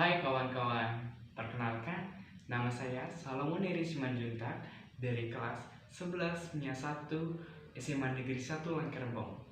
Hai kawan-kawan, perkenalkan nama saya Salomon Eri Simanjuntak dari kelas 11-1 SMA Negeri 1 Langkerembong.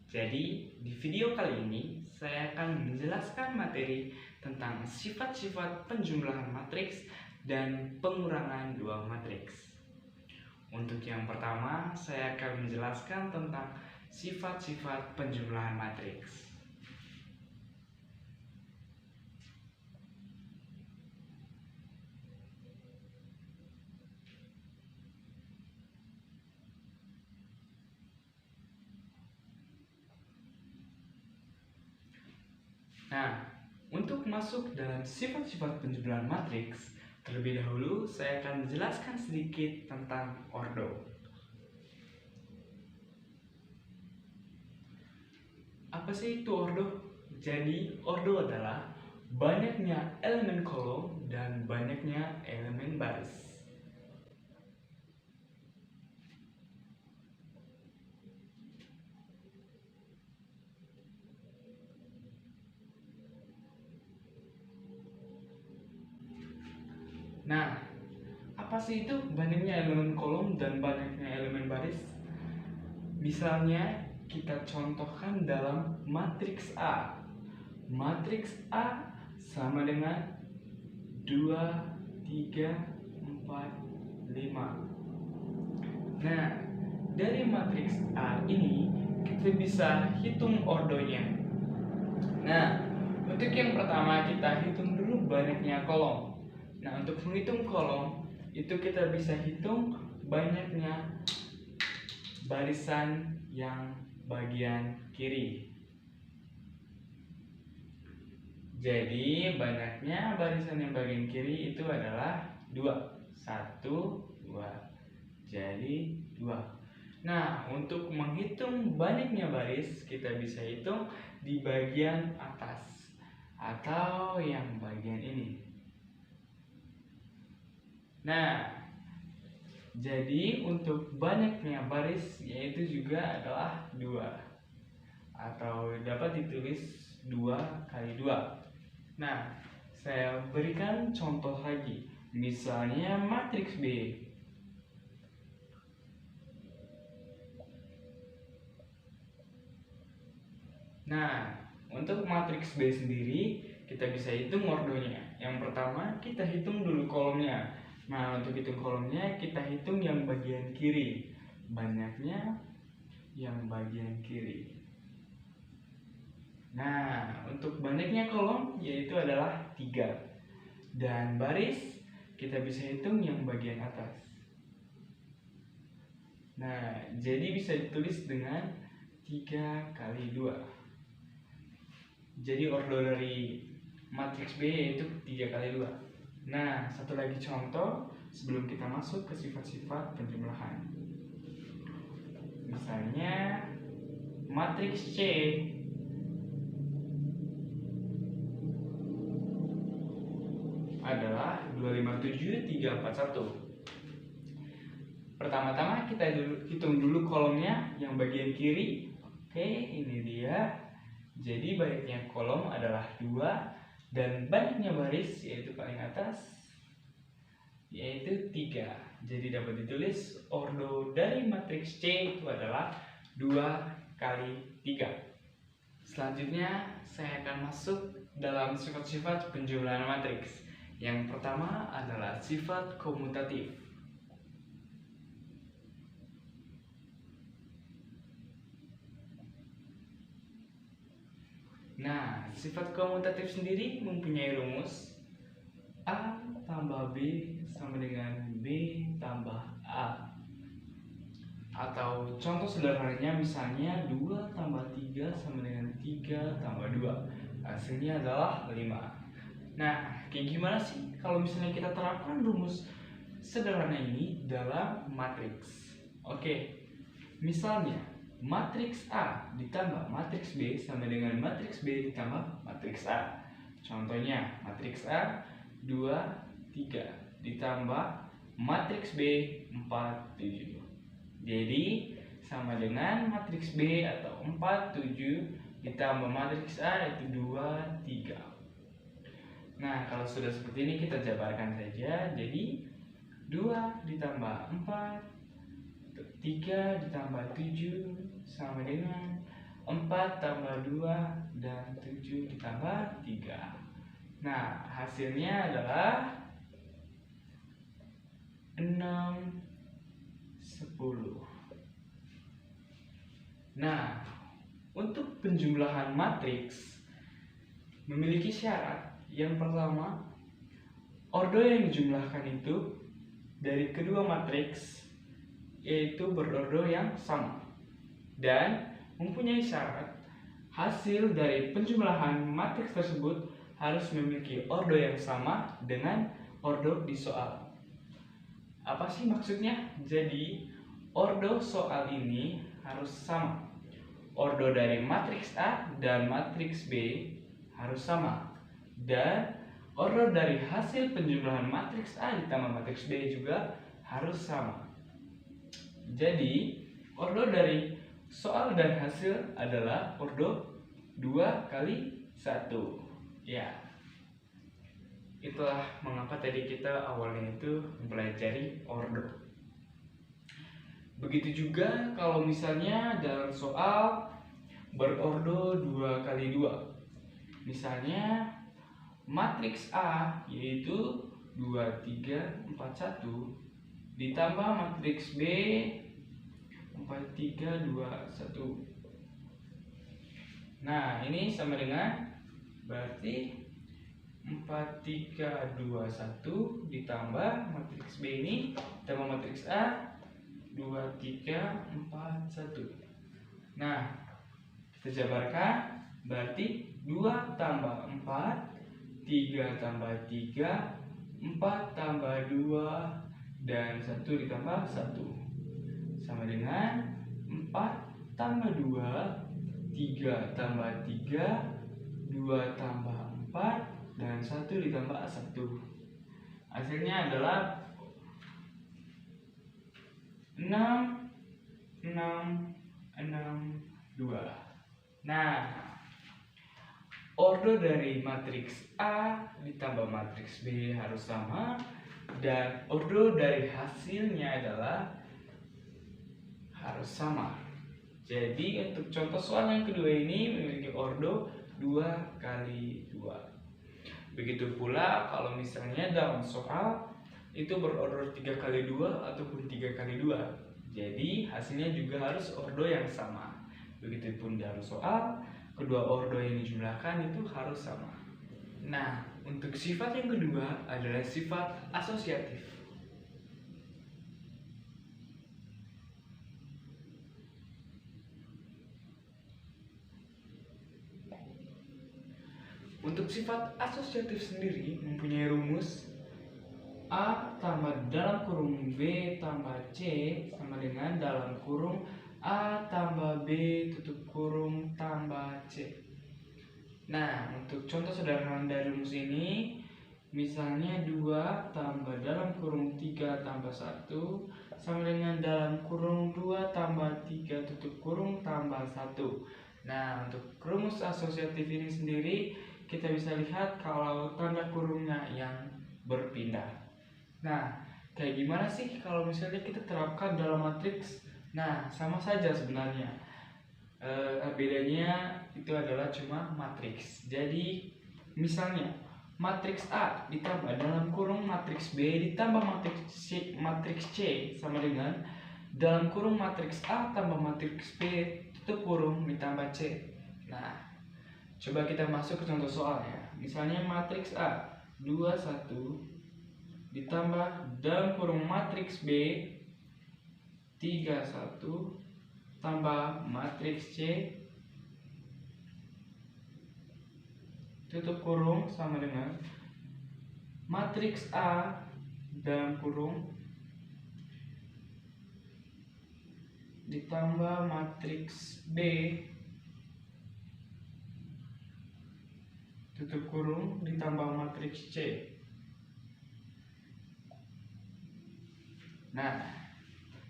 Jadi di video kali ini saya akan menjelaskan materi tentang sifat-sifat penjumlahan matriks dan pengurangan dua matriks. Untuk yang pertama, saya akan menjelaskan tentang sifat-sifat penjumlahan matriks. Nah, untuk masuk dalam sifat-sifat penjumlahan matriks, terlebih dahulu saya akan menjelaskan sedikit tentang ordo. Apa sih itu ordo? Jadi, ordo adalah banyaknya elemen kolom dan banyaknya elemen baris. Nah, apa sih itu banyaknya elemen kolom dan banyaknya elemen baris? Misalnya, kita contohkan dalam matriks A. Matriks A sama dengan 2, 3, 4, 5. Nah, dari matriks A ini kita bisa hitung ordonya. Nah, untuk yang pertama kita hitung dulu banyaknya kolom. Nah, untuk menghitung kolom itu kita bisa hitung banyaknya barisan yang bagian kiri. Jadi banyaknya barisan yang bagian kiri itu adalah 2. 1, 2. Jadi 2. Nah, untuk menghitung banyaknya baris kita bisa hitung di bagian atas atau yang bagian ini. Nah, jadi untuk banyaknya baris yaitu juga adalah 2 atau dapat ditulis 2 kali 2. Nah, saya berikan contoh lagi. Misalnya matriks B. Nah, untuk matriks B sendiri kita bisa hitung ordonya. Yang pertama kita hitung dulu kolomnya. Nah, untuk hitung kolomnya kita hitung yang bagian kiri. Banyaknya yang bagian kiri. Nah, untuk banyaknya kolom yaitu adalah 3. Dan baris kita bisa hitung yang bagian atas. Nah, jadi bisa ditulis dengan 3 kali 2. Jadi ordo dari matriks B yaitu 3 kali 2. Nah, satu lagi contoh sebelum kita masuk ke sifat-sifat penjumlahan. Misalnya matriks C adalah 257 341. Pertama-tama kita hitung dulu kolomnya yang bagian kiri. Oke, ini dia. Jadi banyaknya kolom adalah 2 dan banyaknya baris yaitu paling atas yaitu 3. Jadi dapat ditulis ordo dari matriks C itu adalah 2 kali 3. Selanjutnya saya akan masuk dalam sifat-sifat penjumlahan matriks. Yang pertama adalah sifat komutatif. Nah, sifat komutatif sendiri mempunyai rumus A tambah B sama dengan B tambah A. Atau contoh sederhananya misalnya 2 tambah 3 sama dengan 3 tambah 2. Hasilnya adalah 5. Nah, kayak gimana sih kalau misalnya kita terapkan rumus sederhana ini dalam matriks? Oke, misalnya matriks A ditambah matriks B sama dengan matriks B ditambah matriks A. Contohnya matriks A 2, 3 ditambah matriks B 4, 7. Jadi sama dengan matriks B atau 4, 7 ditambah matriks A yaitu 2, 3. Nah, kalau sudah seperti ini kita jabarkan saja. Jadi 2 ditambah 4, 3 ditambah 7 sama dengan 4 tambah 2 dan 7 ditambah 3. Nah, hasilnya adalah 6, 10. Nah, untuk penjumlahan matriks memiliki syarat. Yang pertama, ordo yang dijumlahkan itu dari kedua matriks yaitu berordo yang sama dan mempunyai syarat hasil dari penjumlahan matriks tersebut harus memiliki ordo yang sama dengan ordo di soal. Apa sih maksudnya? Jadi ordo soal ini harus sama. Ordo dari matriks A dan matriks B harus sama. Dan ordo dari hasil penjumlahan matriks A ditambah matriks B juga harus sama. Jadi ordo dari soal dan hasil adalah ordo 2 kali 1. Ya, itulah mengapa tadi kita awalnya itu mempelajari ordo. Begitu juga kalau misalnya dalam soal berordo 2 kali 2. Misalnya matriks A yaitu 2, 3, 4, 1 ditambah matriks B 4, 3, 2, 1. Nah, ini sama dengan berarti 4, 3, 2, 1 ditambah matriks B ini ditambah matriks A 2, 3, 4, 1. Nah, kita jabarkan berarti 2 tambah 4, 3 tambah 3, 4 tambah 2, dan 1 ditambah 1 sama dengan 4 tambah 2, 3 tambah 3, 2 tambah 4, dan 1 ditambah 1. Hasilnya adalah 6, 6, 6, 2. Nah, ordo dari matriks A ditambah matriks B harus sama. Dan ordo dari hasilnya adalah harus sama. Jadi untuk contoh soal yang kedua ini memiliki ordo 2 kali 2. Begitu pula kalau misalnya dalam soal itu berordo 3 kali 2 ataupun 3 kali 2. Jadi hasilnya juga harus ordo yang sama. Begitupun dalam soal kedua ordo yang dijumlahkan itu harus sama. Nah, untuk sifat yang kedua adalah sifat asosiatif. Untuk sifat asosiatif sendiri mempunyai rumus A tambah dalam kurung B tambah C sama dengan dalam kurung A tambah B tutup kurung tambah C. Nah, untuk contoh sederhana dari rumus ini, misalnya 2 tambah dalam kurung 3 tambah 1 sama dengan dalam kurung 2 tambah 3 tutup kurung tambah 1. Nah, untuk rumus asosiatif ini sendiri kita bisa lihat kalau tanda kurungnya yang berpindah. Nah, kayak gimana sih kalau misalnya kita terapkan dalam matriks? Nah, sama saja sebenarnya. Bedanya itu adalah cuma matriks. Jadi misalnya matriks A ditambah dalam kurung matriks B ditambah matriks C sama dengan dalam kurung matriks A tambah matriks B tutup kurung ditambah C. Nah, coba kita masuk ke contoh soalnya. Misalnya matriks A 2, 1 ditambah dalam kurung matriks B 3, 1 tambah matriks C tutup kurung sama dengan matriks A dalam kurung ditambah matriks B tutup kurung ditambah matriks C. Nah,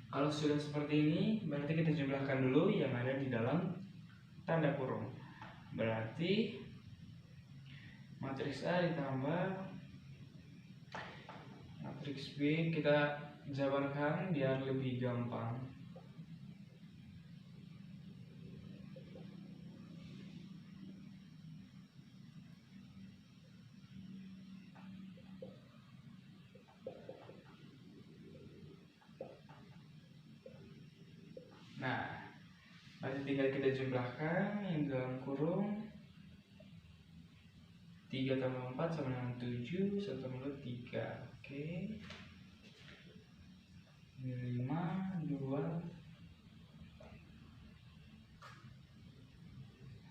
kalau sudah seperti ini, berarti kita jumlahkan dulu yang ada di dalam tanda kurung. Berarti matriks A ditambah matriks B, kita jabarkan biar lebih gampang. Nah, nanti tinggal kita jumlahkan yang dalam kurung 3 tambah 4 sama dengan 7, 1 tambah 3. Oke. Ini 5, 2.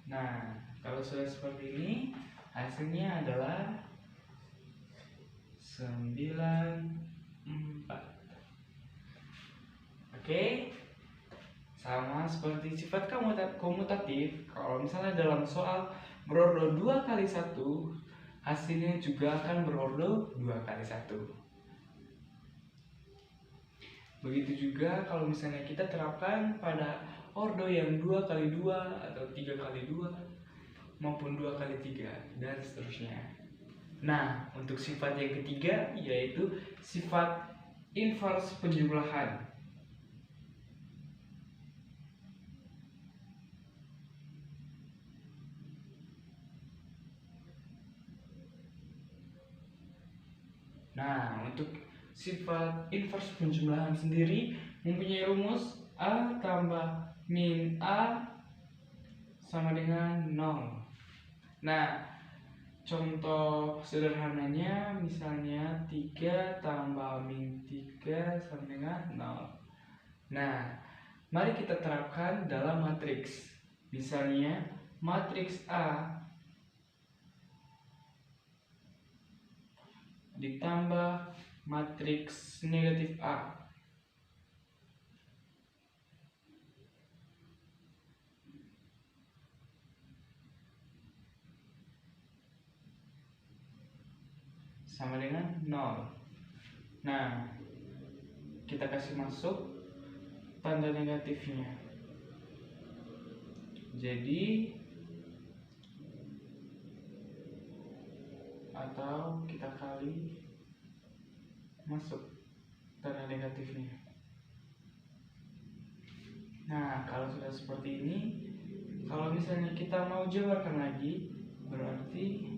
Nah, kalau sudah seperti ini, hasilnya adalah 94. Oke. Sama seperti sifat komutatif, kalau misalnya dalam soal berordo 2 kali 1, hasilnya juga akan berordo 2 kali 1. Begitu juga kalau misalnya kita terapkan pada ordo yang 2 kali 2 atau 3 kali 2 maupun 2 kali 3 dan seterusnya. Nah, untuk sifat yang ketiga yaitu sifat invers penjumlahan. Nah, untuk sifat invers penjumlahan sendiri mempunyai rumus A tambah min A sama dengan 0. Nah, contoh sederhananya misalnya 3 tambah min 3 sama dengan 0. Nah, mari kita terapkan dalam matriks. Misalnya matriks A ditambah matriks negatif A. Sama dengan 0. Nah, kita kasih masuk tanda negatifnya. Jadi atau kita kali masuk tanda negatifnya. Nah, kalau sudah seperti ini, kalau misalnya kita mau jabarkan lagi, berarti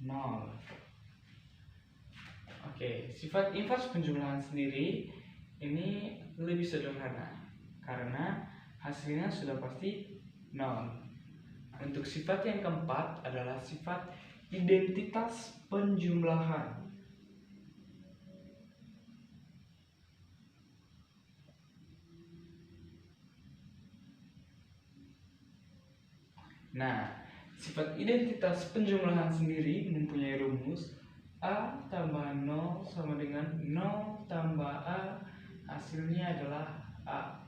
nol. Oke, sifat invers penjumlahan sendiri ini lebih sederhana karena hasilnya sudah pasti 0. Untuk sifat yang keempat adalah sifat identitas penjumlahan. Nah, sifat identitas penjumlahan sendiri mempunyai rumus A tambah 0 sama dengan 0 tambah A, hasilnya adalah A.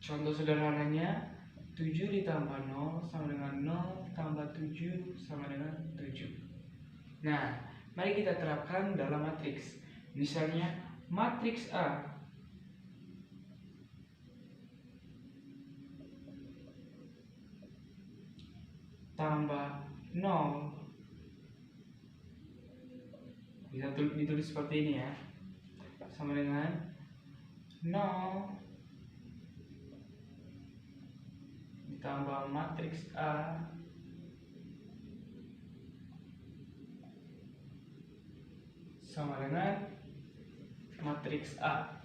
Contoh sederhananya 7 ditambah 0 sama dengan 0 tambah 7 sama dengan 7. Nah, mari kita terapkan dalam matriks. Misalnya matriks A tambah 0 bisa ditulis seperti ini ya, sama dengan 0 ditambah matriks A sama dengan matriks A.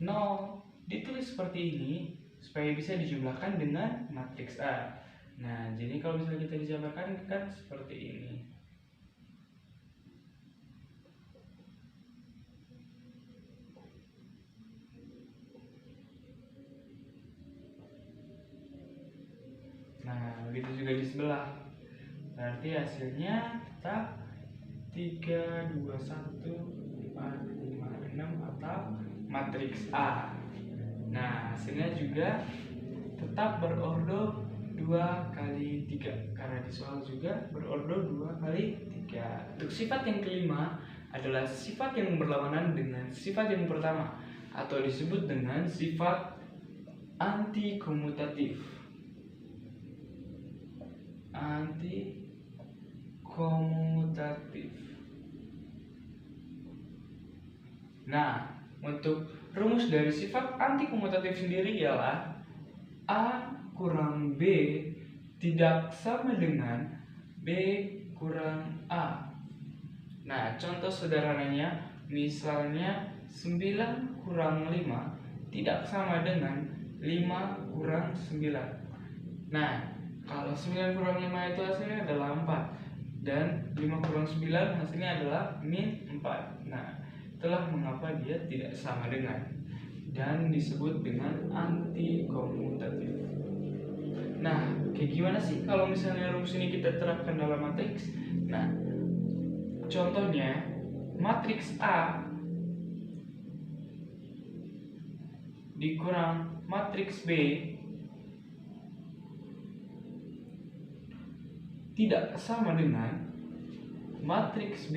Nol ditulis seperti ini supaya bisa dijumlahkan dengan matriks A. Nah, jadi kalau misalnya kita dijabarkan kan seperti ini. Nah, begitu juga di sebelah. Berarti hasilnya tetap 3, 2, 1, 4, 5, 6 atau matriks A. Nah, hasilnya juga tetap berordo 2 2 kali 3, karena di soal juga berordo 2 kali 3. Untuk sifat yang kelima adalah sifat yang berlawanan dengan sifat yang pertama, atau disebut dengan sifat antikomutatif. Antikomutatif. Nah, untuk rumus dari sifat antikomutatif sendiri ialah A kurang B tidak sama dengan B kurang A. Nah, contoh sederhananya, misalnya 9 kurang 5 tidak sama dengan 5 kurang 9. Nah, kalau 9 kurang 5 itu hasilnya adalah 4, dan 5 kurang 9 hasilnya adalah min 4. Nah, itulah mengapa dia tidak sama dengan, dan disebut dengan antikomutatif. Nah, kayak gimana sih kalau misalnya rumus ini kita terapkan dalam matriks? Nah, contohnya matriks A dikurang matriks B tidak sama dengan matriks B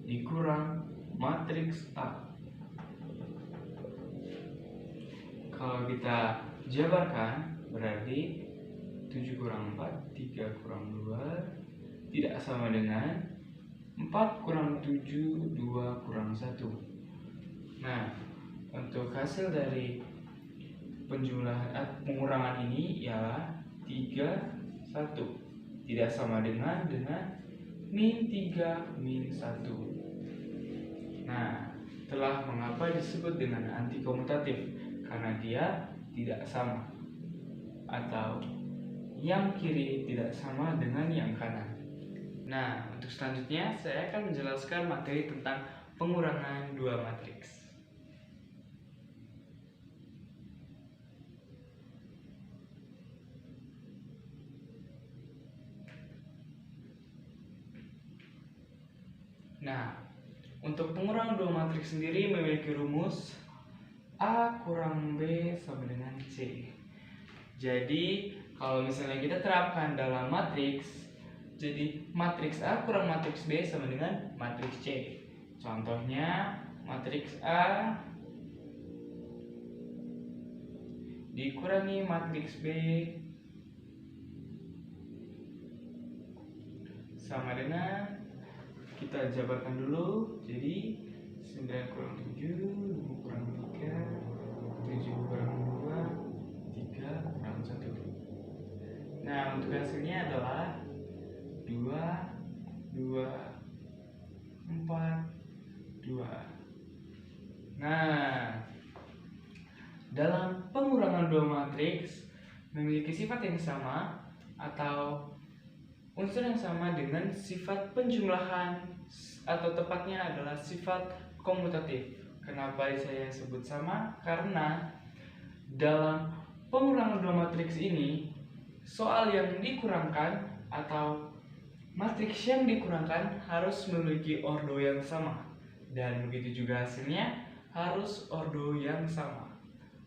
dikurang matriks A. Kalau kita jabarkan berarti 7 kurang 4, 3 kurang 2 tidak sama dengan 4 kurang 7, 2 kurang 1. Nah, untuk hasil dari pengurangan ini ialah 3, 1 tidak sama dengan min 3, min 1. Nah, itulah mengapa disebut dengan antikomutatif, karena dia tidak sama, atau yang kiri tidak sama dengan yang kanan. Nah, untuk selanjutnya saya akan menjelaskan materi tentang pengurangan dua matriks. Nah, untuk pengurangan dua matriks sendiri memiliki rumus A kurang B sama dengan C. Jadi, kalau misalnya kita terapkan dalam matriks, jadi matriks A kurang matriks B sama dengan matriks C. Contohnya, matriks A dikurangi matriks B sama dengan, kita jabarkan dulu, jadi 9 kurang 7, 5 kurang 3, 7 kurang 2, 3 kurang 1. Nah, untuk hasilnya adalah 2, 2, 4, 2. Nah, dalam pengurangan dua matriks memiliki sifat yang sama atau unsur yang sama dengan sifat penjumlahan, atau tepatnya adalah sifat komutatif. Kenapa saya sebut sama? Karena dalam pengurangan dua matriks ini, soal yang dikurangkan atau matriks yang dikurangkan harus memiliki ordo yang sama, dan begitu juga hasilnya harus ordo yang sama.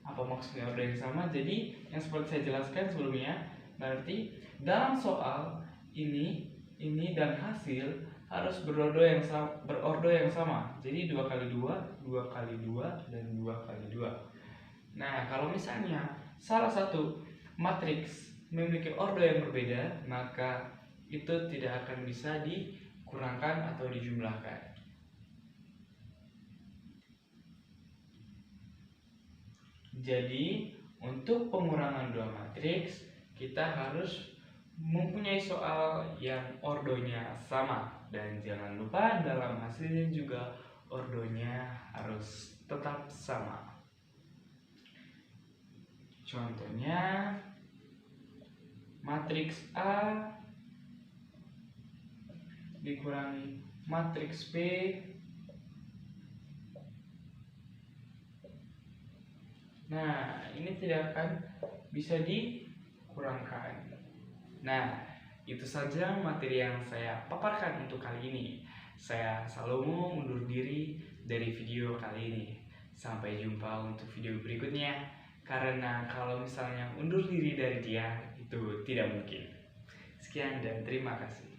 Apa maksudnya ordo yang sama? Jadi yang seperti saya jelaskan sebelumnya, berarti dalam soal ini dan hasil harus berordo yang sama. Jadi 2 kali 2, 2 kali 2, dan 2 kali 2. Nah, kalau misalnya salah satu matriks memiliki ordo yang berbeda, maka itu tidak akan bisa dikurangkan atau dijumlahkan. Jadi, untuk pengurangan dua matriks, kita harus mempunyai soal yang ordonya sama, dan jangan lupa dalam hasilnya juga ordonya harus tetap sama. Contohnya, matriks A dikurangi matriks B nah, ini tidak akan bisa dikurangkan. Nah, itu saja materi yang saya paparkan untuk kali ini. Saya Salomo undur diri dari video kali ini. Sampai jumpa untuk video berikutnya. Karena kalau misalnya undur diri dari dia, itu tidak mungkin. Sekian dan terima kasih.